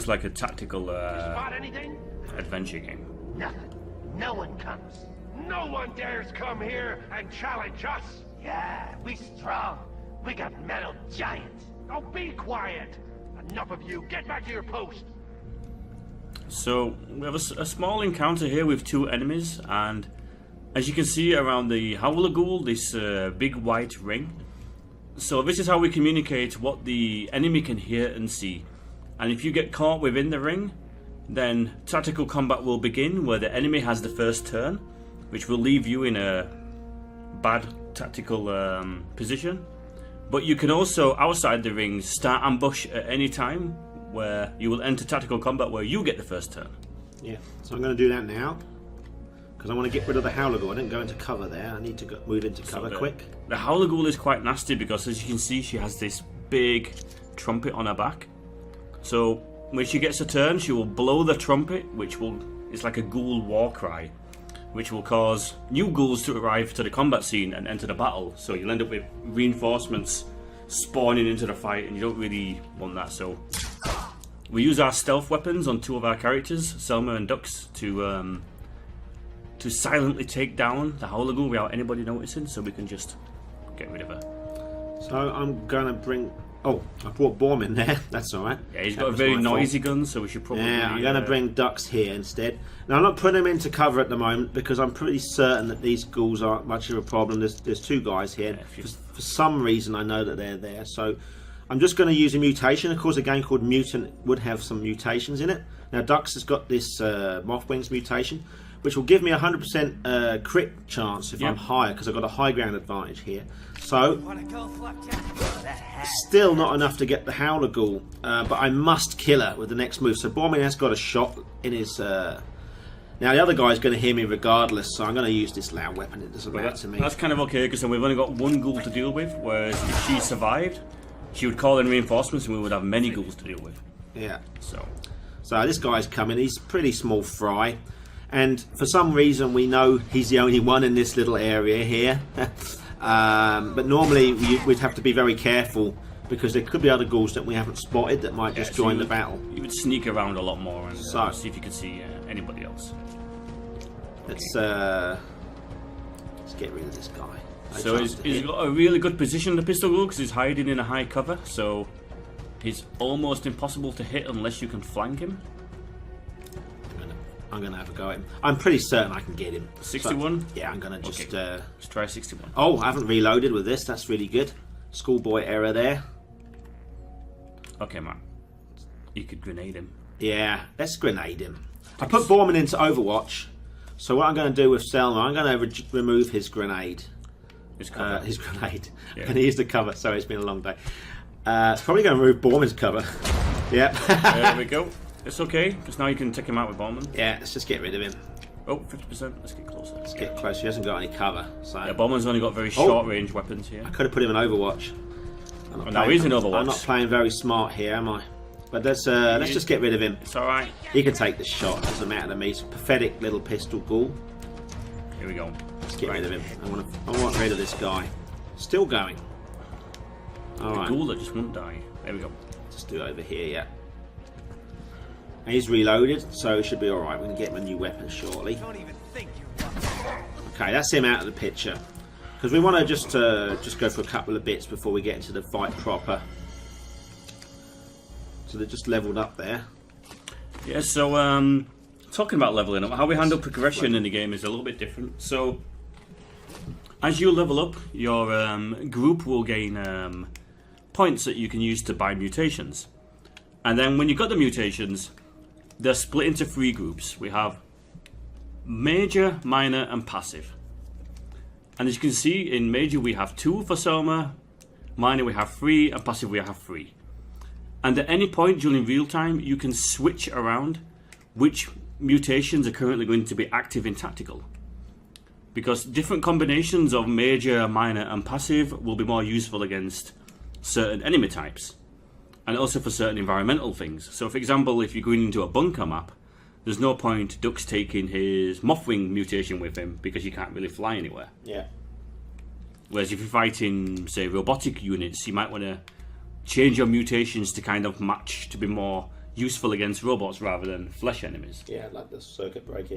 It's like a tactical Spot anything? adventure game. Nothing. No one comes. No one dares come here and challenge us. Yeah, we strong. We got metal giants. Oh, be quiet. Enough of you. Get back to your post. So we have a small encounter here with two enemies, and as you can see around the Howler Ghoul, this big white ring. So this is how we communicate what the enemy can hear and see. And if you get caught within the ring, then tactical combat will begin, where the enemy has the first turn, which will leave you in a bad tactical position. But you can also, outside the ring, start ambush at any time, where you will enter tactical combat where you get the first turn. Yeah, so I'm going to do that now, because I want to get rid of the Howler Ghoul. I didn't go into cover there. I need to move into cover quick. The Howler Ghoul is quite nasty because, as you can see, she has this big trumpet on her back. So when she gets a turn, she will blow the trumpet, which it's like a ghoul war cry, which will cause new ghouls to arrive to the combat scene and enter the battle. So you'll end up with reinforcements spawning into the fight, and you don't really want that. So we use our stealth weapons on two of our characters, Selma and Dux, to silently take down the Howler Ghoul without anybody noticing, so we can just get rid of her. So I'm going to bring... Oh, I brought Baum in there. That's all right. Yeah, he's got a very noisy gun, so we should probably... Yeah, I'm going to bring Dux here instead. Now, I'm not putting him into cover at the moment because I'm pretty certain that these ghouls aren't much of a problem. There's two guys here. Yeah, for some reason, I know that they're there. So I'm just going to use a mutation. Of course, a game called Mutant would have some mutations in it. Now, Dux has got this Mothwings mutation, which will give me 100% crit chance if I'm higher, because I've got a high ground advantage here. So, still not enough to get the Howler Ghoul, but I must kill her with the next move. So Bormin has got a shot in his... Now the other guy's going to hear me regardless, so I'm going to use this loud weapon. It doesn't matter to me. That's kind of okay, because then we've only got one ghoul to deal with, whereas if she survived, she would call in reinforcements and we would have many ghouls to deal with. Yeah. So this guy's coming. He's pretty small fry. And for some reason we know he's the only one in this little area here. But normally we'd have to be very careful, because there could be other ghouls that we haven't spotted that might just join the battle. You would sneak around a lot more and see if you could see anybody else. Let's get rid of this guy. So he's got a really good position, the pistol ghoul, because he's hiding in a high cover. So he's almost impossible to hit unless you can flank him. I'm going to have a go at him. I'm pretty certain I can get him. 61? So, yeah, I'm going to just... let's try 61. Oh, I haven't reloaded with this. That's really good. Schoolboy error there. Okay, man. You could grenade him. Yeah, let's grenade him. I put Borman into Overwatch. So what I'm going to do with Selma, I'm going to remove his grenade. His grenade. Yeah. And he used the cover. Sorry, it's been a long day. It's probably going to remove Borman's cover. Yep. There we go. It's okay, because now you can take him out with Bowman. Yeah, let's just get rid of him. Oh, 50%. Let's get closer. Let's get closer. He hasn't got any cover. So. Yeah, Bowman's only got very short range weapons here. I could have put him in Overwatch. Now he's in Overwatch. I'm not playing very smart here, am I? But let's just get rid of him. It's alright. He can take the shot. It doesn't matter to me. It's a pathetic little pistol ghoul. Here we go. Let's get rid of him. I want rid of this guy. Still going. Alright. The ghoul that just won't die. There we go. Just do it over here, yeah. He's reloaded, so he should be alright. We can get him a new weapon shortly. Okay, that's him out of the picture. Because we want to just go for a couple of bits before we get into the fight proper. So they're just leveled up there. Yeah, so talking about leveling up, how we handle progression in the game is a little bit different. So as you level up, your group will gain points that you can use to buy mutations. And then when you've got the mutations, they're split into 3 groups. We have major, minor, and passive. And as you can see, in major we have 2 for Selma, minor we have 3, and passive we have 3. And at any point during real time, you can switch around which mutations are currently going to be active in tactical. Because different combinations of major, minor, and passive will be more useful against certain enemy types. And also for certain environmental things. So for example, if you're going into a bunker map, there's no point Dux taking his Mothwing mutation with him, because you can't really fly anywhere. Yeah. Whereas if you're fighting, say, robotic units, you might want to change your mutations to kind of match, to be more useful against robots rather than flesh enemies. Yeah, like the circuit breaking.